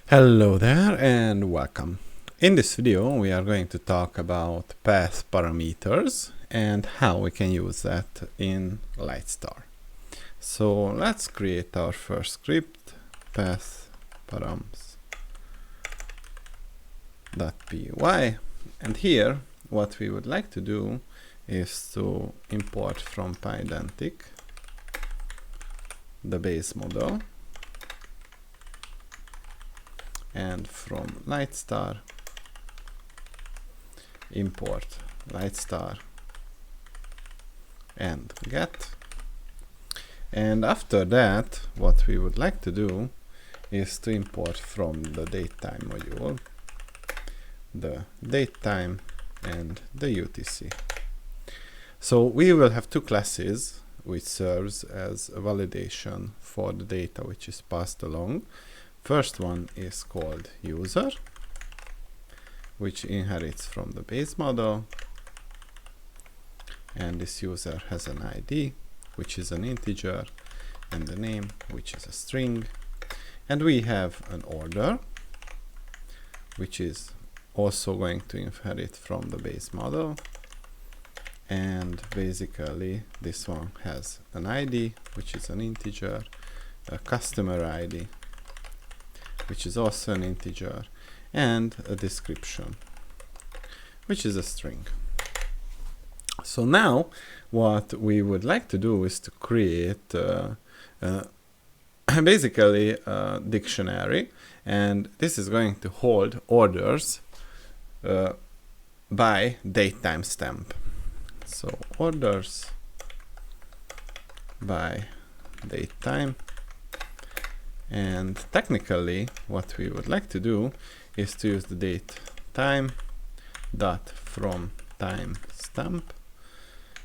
Hello there and welcome. In this video we are going to talk about path parameters and how we can use that in Litestar. So let's create our first script, path params.py, and here what we would like to do is to import from Pydantic the base model, and from Litestar import Litestar and get. And after that what we would like to do is to import from the datetime module the datetime and the UTC. So we will have two classes which serves as a validation for the data which is passed along. First one is called user, which inherits from the base model, and this user has an ID which is an integer and the name which is a string, and we have an order which is also going to inherit from the base model, and basically this one has an ID which is an integer, a customer ID which is also an integer, and a description which is a string. So now what we would like to do is to create basically a dictionary, and this is going to hold orders by date timestamp. So orders by date time, and technically what we would like to do is to use the date time dot from timestamp,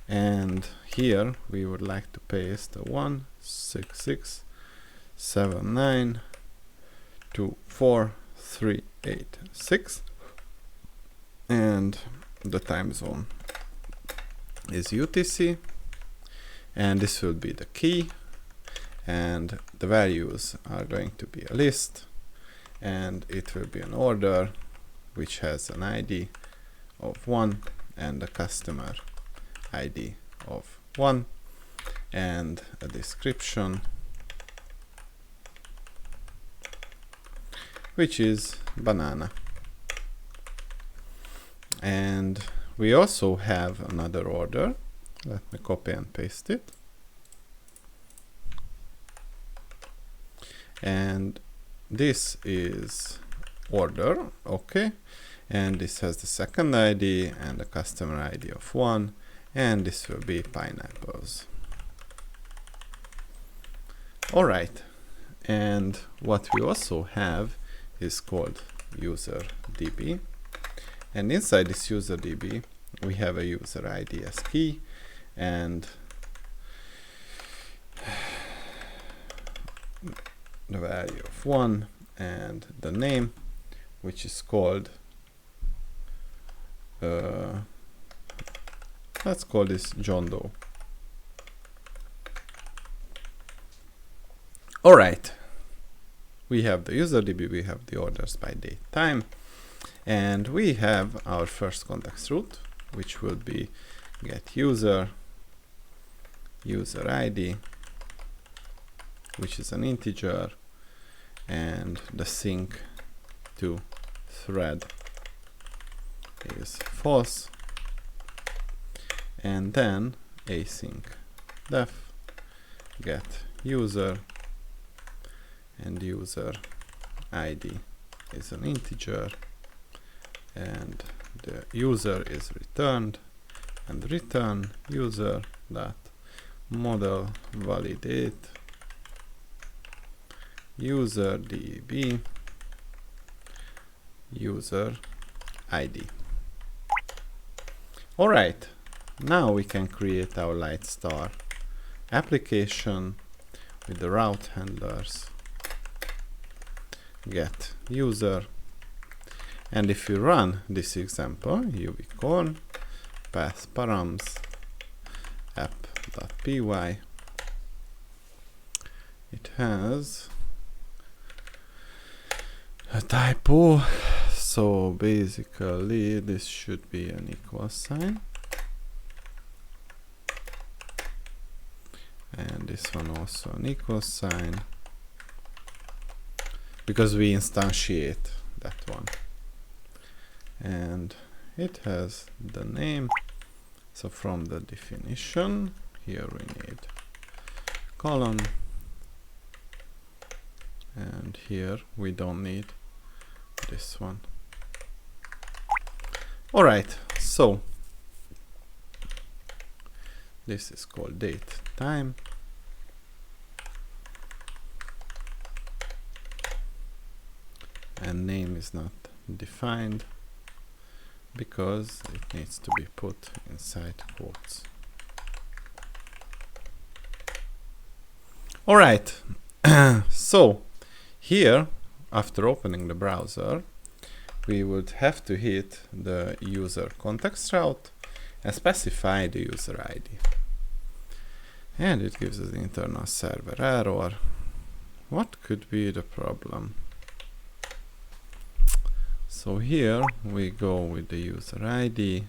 and here we would like to paste a 16679243886, and the time zone is UTC, and this will be the key, and the values are going to be a list, and it will be an order which has an ID of 1 and a customer ID of 1, and a description which is banana. And we also have another order. Let me copy and paste it. And this is order, okay, and this has the second ID and the customer ID of 1, and this will be pineapples. Alright, and what we also have is called user DB, and inside this user DB we have a user ID as key, and the value of 1, and the name which is called let's call this John Doe. Alright, we have the user DB, we have the orders by date time, and we have our first context route which will be get user ID which is an integer, and the sync to thread is false, and then async def get user, and user ID is an integer, and the user is returned, and return user dot model validate user DB user ID. Alright, now we can create our Litestar application with the route handlers, get user, and if you run this example, ubicorn path params app.py, it has a typo. So basically this should be an equal sign. And this one also an equal sign. Because we instantiate that one. And it has the name. So from the definition, here we need column. And here we don't need this one. Alright, so this is called date time. And name is not defined because it needs to be put inside quotes. Alright, so here, after opening the browser, we would have to hit the user context route and specify the user ID. And it gives us the internal server error. What could be the problem? So here we go with the user ID,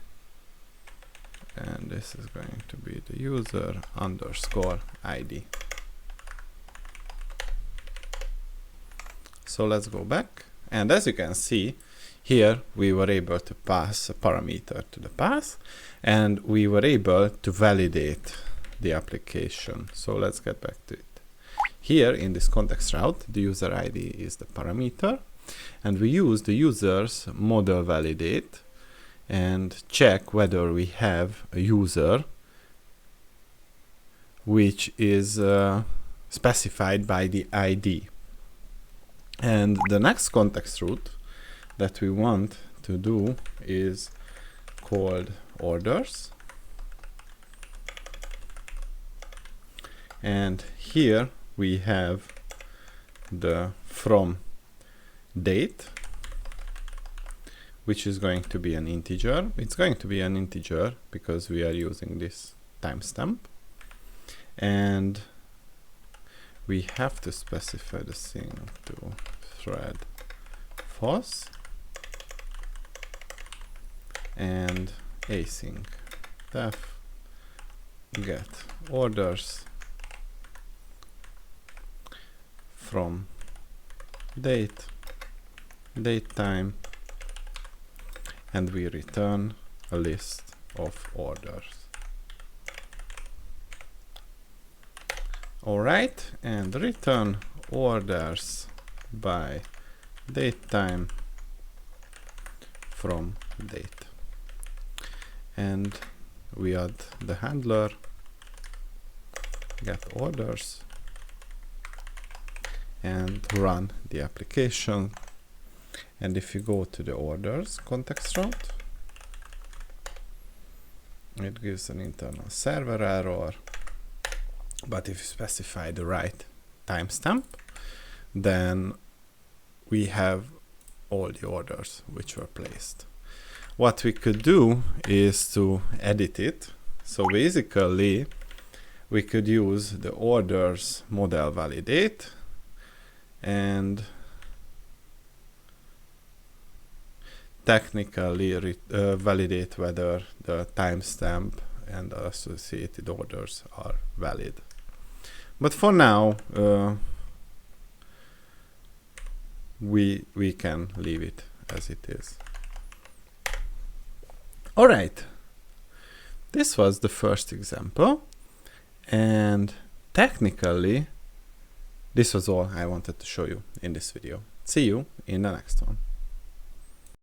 and this is going to be the user underscore ID. So let's go back, and as you can see here we were able to pass a parameter to the path, and we were able to validate the application. So let's get back to it. Here in this context route, the user ID is the parameter, and we use the user's model validate and check whether we have a user which is specified by the ID. And the next context route that we want to do is called orders. And here we have the from date, which is going to be an integer. It's going to be an integer because we are using this timestamp. And we have to specify the thing to thread false and async def get orders from date time, and we return a list of orders. Alright, and return orders by date time from date. And we add the handler get orders and run the application. And if you go to the orders context route, it gives an internal server error. But if you specify the right timestamp, then we have all the orders which were placed. What we could do is to edit it. So basically, we could use the orders model validate and technically validate whether the timestamp and the associated orders are valid. But for now, we can leave it as it is. Alright, this was the first example, and technically this was all I wanted to show you in this video. See you in the next one.